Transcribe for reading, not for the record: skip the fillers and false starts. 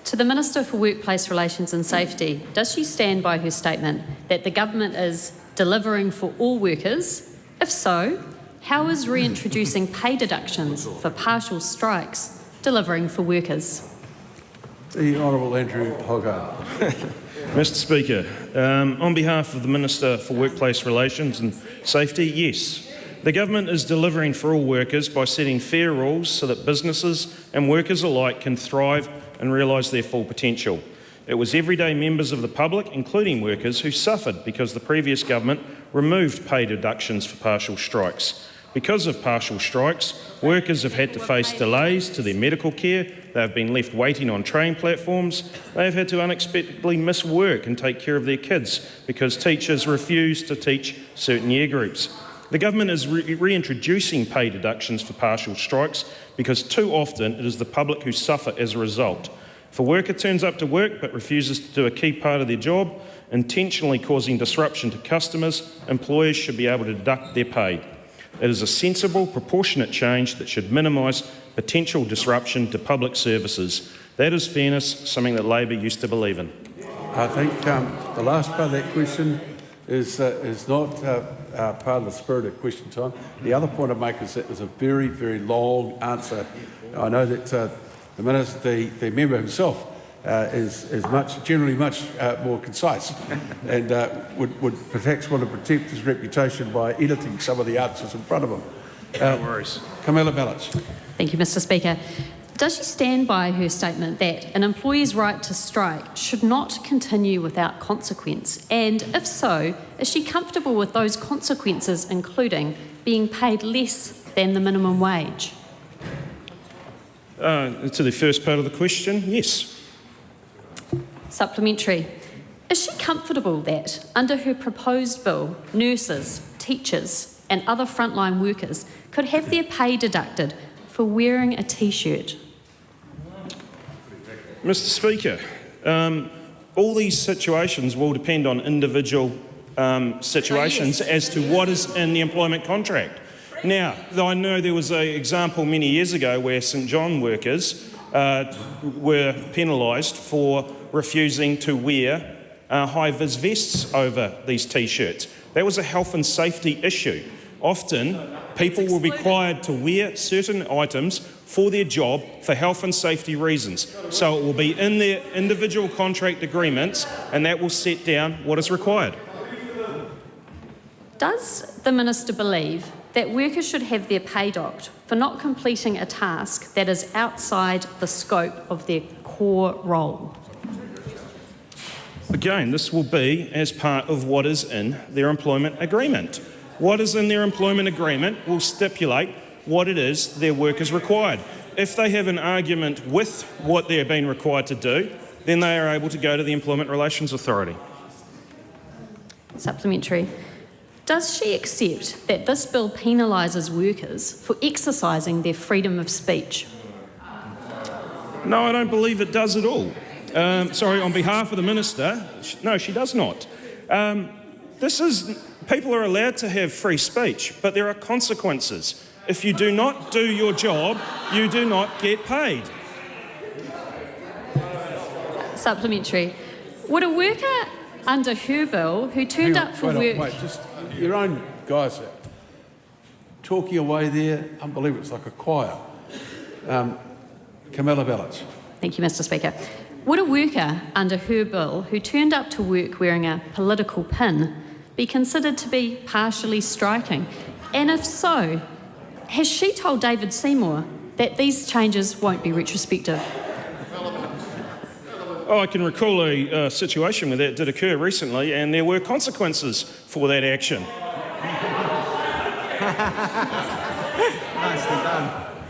To the Minister for Workplace Relations and Safety, does she stand by her statement that the government is delivering for all workers? If so, how is reintroducing pay deductions for partial strikes delivering for workers? The Honourable Andrew Hoggard. Mr Speaker, on behalf of the Minister for Workplace Relations and Safety, yes, the government is delivering for all workers by setting fair rules so that businesses and workers alike can thrive and realise their full potential. It was everyday members of the public, including workers, who suffered because the previous government removed pay deductions for partial strikes. Because of partial strikes, workers have had to face delays to their medical care, they have been left waiting on train platforms, they have had to unexpectedly miss work and take care of their kids because teachers refuse to teach certain year groups. The government is reintroducing pay deductions for partial strikes because too often it is the public who suffer as a result. If a worker turns up to work but refuses to do a key part of their job, intentionally causing disruption to customers, employers should be able to deduct their pay. It is a sensible, proportionate change that should minimise potential disruption to public services. That is fairness, something that Labor used to believe in. I think the last part of that question is not part of the spirit of question time. The other point I make is that there's a very, very long answer. I know that the Minister, the member himself, is generally much more concise and would perhaps want to protect his reputation by editing some of the answers in front of him. No worries. Camilla Ballich. Thank you, Mr Speaker. Does she stand by her statement that an employee's right to strike should not continue without consequence? And if so, is she comfortable with those consequences, including being paid less than the minimum wage? To the first part of the question, yes. Supplementary. Is she comfortable that, under her proposed bill, nurses, teachers and other frontline workers could have their pay deducted for wearing a T-shirt? Mr Speaker, all these situations will depend on individual situations as to what is in the employment contract. Now, I know there was an example many years ago where St John workers were penalised for refusing to wear high-vis vests over these T-shirts. That was a health and safety issue. Often, people will be required to wear certain items for their job for health and safety reasons. So it will be in their individual contract agreements and that will set down what is required. Does the Minister believe that workers should have their pay docked for not completing a task that is outside the scope of their core role? Again, this will be as part of what is in their employment agreement. What is in their employment agreement will stipulate what it is their work is required. If they have an argument with what they're being required to do, then they are able to go to the Employment Relations Authority. Supplementary. Does she accept that this bill penalises workers for exercising their freedom of speech? No, I don't believe it does at all. Sorry, on behalf of the Minister, no, she does not. People are allowed to have free speech, but there are consequences. If you do not do your job, you do not get paid. Supplementary. Would a worker under her bill who turned up for work... Wait, just your own guys are talking away there. Unbelievable, it's like a choir. Camilla Ballich. Thank you, Mr Speaker. Would a worker under her bill who turned up to work wearing a political pin be considered to be partially striking? And if so, has she told David Seymour that these changes won't be retrospective? Oh, I can recall a situation where that did occur recently and there were consequences for that action. Nicely done.